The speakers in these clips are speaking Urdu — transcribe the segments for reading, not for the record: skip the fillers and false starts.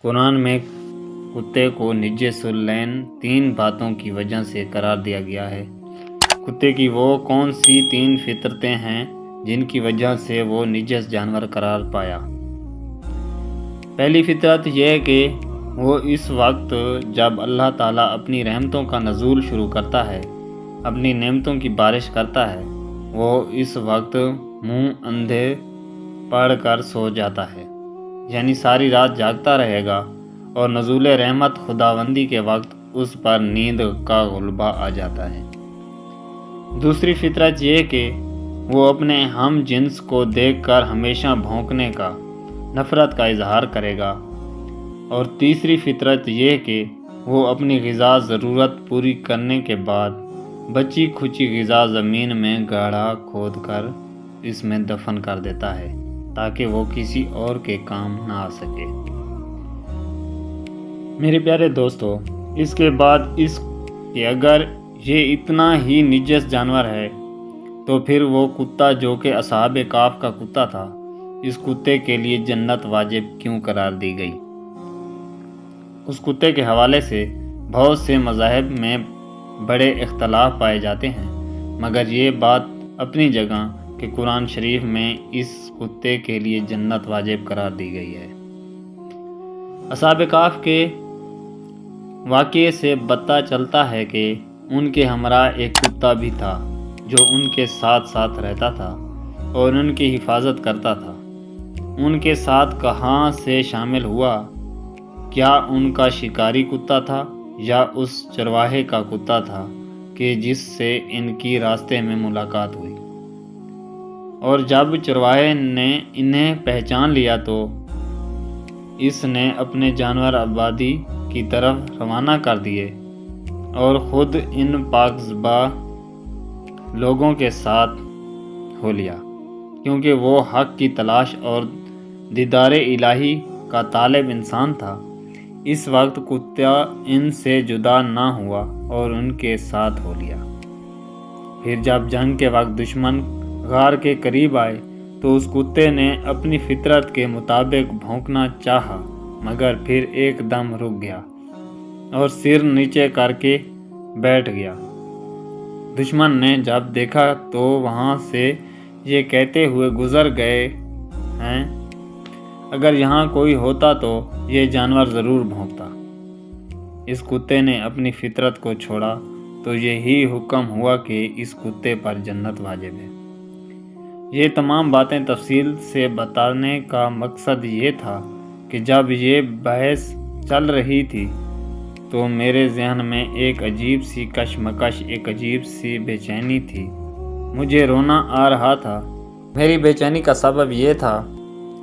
قرآن میں کتے کو نجس العین 3 باتوں کی وجہ سے قرار دیا گیا ہے۔ کتے کی وہ کون سی 3 فطرتیں ہیں جن کی وجہ سے وہ نجس جانور قرار پایا؟ پہلی فطرت یہ کہ وہ اس وقت جب اللہ تعالیٰ اپنی رحمتوں کا نزول شروع کرتا ہے، اپنی نعمتوں کی بارش کرتا ہے، وہ اس وقت منہ اندھے پڑھ کر سو جاتا ہے، یعنی ساری رات جاگتا رہے گا اور نزول رحمت خداوندی کے وقت اس پر نیند کا غلبہ آ جاتا ہے۔ دوسری فطرت یہ کہ وہ اپنے ہم جنس کو دیکھ کر ہمیشہ بھونکنے کا، نفرت کا اظہار کرے گا، اور تیسری فطرت یہ کہ وہ اپنی غذا ضرورت پوری کرنے کے بعد بچی کھچی غذا زمین میں گڑھا کھود کر اس میں دفن کر دیتا ہے تاکہ وہ کسی اور کے کام نہ آ سکے۔ میرے پیارے دوستو، اس کے بعد کہ اگر یہ اتنا ہی نجس جانور ہے تو پھر وہ کتا جو کہ اصحاب کہف کا کتا تھا، اس کتے کے لیے جنت واجب کیوں قرار دی گئی؟ اس کتے کے حوالے سے بہت سے مذاہب میں بڑے اختلاف پائے جاتے ہیں، مگر یہ بات اپنی جگہ کہ قرآن شریف میں اس کتے کے لیے جنت واجب قرار دی گئی ہے۔ اصحاب کہف کے واقعے سے پتہ چلتا ہے کہ ان کے ہمراہ ایک کتا بھی تھا جو ان کے ساتھ ساتھ رہتا تھا اور ان کی حفاظت کرتا تھا۔ ان کے ساتھ کہاں سے شامل ہوا؟ کیا ان کا شکاری کتا تھا یا اس چرواہے کا کتا تھا کہ جس سے ان کی راستے میں ملاقات ہوئی؟ اور جب چرواہے نے انہیں پہچان لیا تو اس نے اپنے جانور آبادی کی طرف روانہ کر دیے اور خود ان پاکزبہ لوگوں کے ساتھ ہو لیا، کیونکہ وہ حق کی تلاش اور دیدار الہی کا طالب انسان تھا۔ اس وقت کتا ان سے جدا نہ ہوا اور ان کے ساتھ ہو لیا۔ پھر جب جنگ کے وقت دشمن غار کے قریب آئے تو اس کتے نے اپنی فطرت کے مطابق بھونکنا چاہا، مگر پھر ایک دم رک گیا اور سر نیچے کر کے بیٹھ گیا۔ دشمن نے جب دیکھا تو وہاں سے یہ کہتے ہوئے گزر گئے ہیں، اگر یہاں کوئی ہوتا تو یہ جانور ضرور بھونکتا۔ اس کتے نے اپنی فطرت کو چھوڑا تو یہی حکم ہوا کہ اس کتے پر جنت واجب ہے۔ یہ تمام باتیں تفصیل سے بتانے کا مقصد یہ تھا کہ جب یہ بحث چل رہی تھی تو میرے ذہن میں ایک عجیب سی کشمکش، ایک عجیب سی بے چینی تھی۔ مجھے رونا آ رہا تھا۔ میری بے چینی کا سبب یہ تھا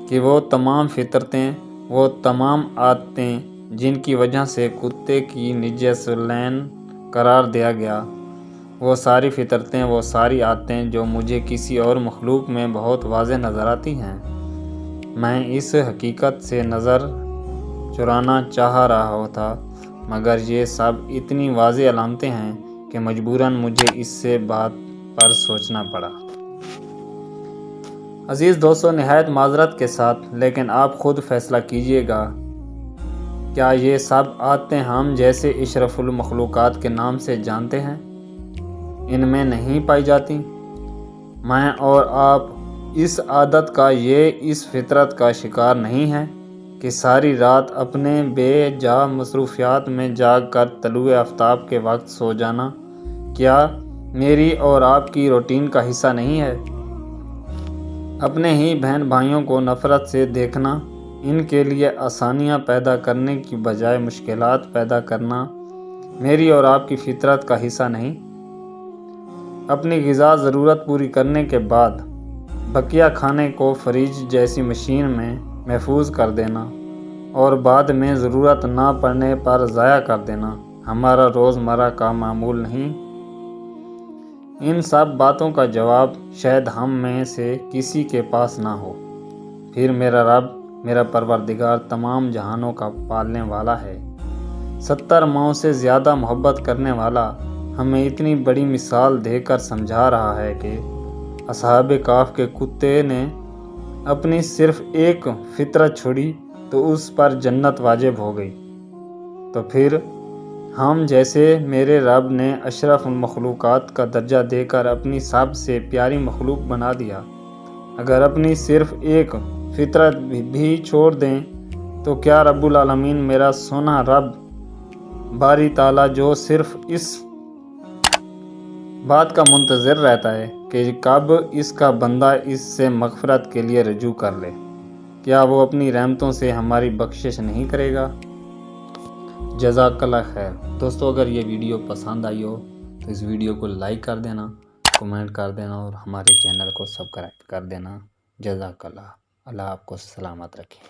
کہ وہ تمام فطرتیں، وہ تمام عادتیں جن کی وجہ سے کتے کی نجس العین قرار دیا گیا، وہ ساری فطرتیں، وہ ساری عادتیں جو مجھے کسی اور مخلوق میں بہت واضح نظر آتی ہیں، میں اس حقیقت سے نظر چرانا چاہ رہا تھا، مگر یہ سب اتنی واضح علامتیں ہیں کہ مجبوراً مجھے اس سے بات پر سوچنا پڑا۔ عزیز دوستو، نہایت معذرت کے ساتھ، لیکن آپ خود فیصلہ کیجئے گا، کیا یہ سب عادتیں ہم جیسے اشرف المخلوقات کے نام سے جانتے ہیں ان میں نہیں پائی جاتی؟ میں اور آپ اس عادت کا، اس فطرت کا شکار نہیں ہیں کہ ساری رات اپنے بے جا مصروفیات میں جاگ کر طلوع آفتاب کے وقت سو جانا کیا میری اور آپ کی روٹین کا حصہ نہیں ہے؟ اپنے ہی بہن بھائیوں کو نفرت سے دیکھنا، ان کے لیے آسانیاں پیدا کرنے کی بجائے مشکلات پیدا کرنا میری اور آپ کی فطرت کا حصہ نہیں؟ اپنی غذا ضرورت پوری کرنے کے بعد بقیہ کھانے کو فریج جیسی مشین میں محفوظ کر دینا اور بعد میں ضرورت نہ پڑنے پر ضائع کر دینا ہمارا روزمرہ کا معمول نہیں؟ ان سب باتوں کا جواب شاید ہم میں سے کسی کے پاس نہ ہو۔ پھر میرا رب، میرا پروردگار تمام جہانوں کا پالنے والا ہے، 70 ماؤں سے زیادہ محبت کرنے والا، ہمیں اتنی بڑی مثال دے کر سمجھا رہا ہے کہ اصحاب کہف کے کتے نے اپنی صرف ایک فطرت چھوڑی تو اس پر جنت واجب ہو گئی، تو پھر ہم جیسے میرے رب نے اشرف المخلوقات کا درجہ دے کر اپنی سب سے پیاری مخلوق بنا دیا، اگر اپنی صرف ایک فطرت بھی چھوڑ دیں تو کیا رب العالمین میرا سونا رب باری تعالیٰ جو صرف اس بات کا منتظر رہتا ہے کہ کب اس کا بندہ اس سے مغفرت کے لیے رجوع کر لے، کیا وہ اپنی رحمتوں سے ہماری بخشش نہیں کرے گا؟ جزاک اللہ خیر۔ دوستو، اگر یہ ویڈیو پسند آئی ہو تو اس ویڈیو کو لائک کر دینا، کمنٹ کر دینا اور ہمارے چینل کو سبسکرائب کر دینا۔ جزاک اللہ۔ اللہ آپ کو سلامت رکھے۔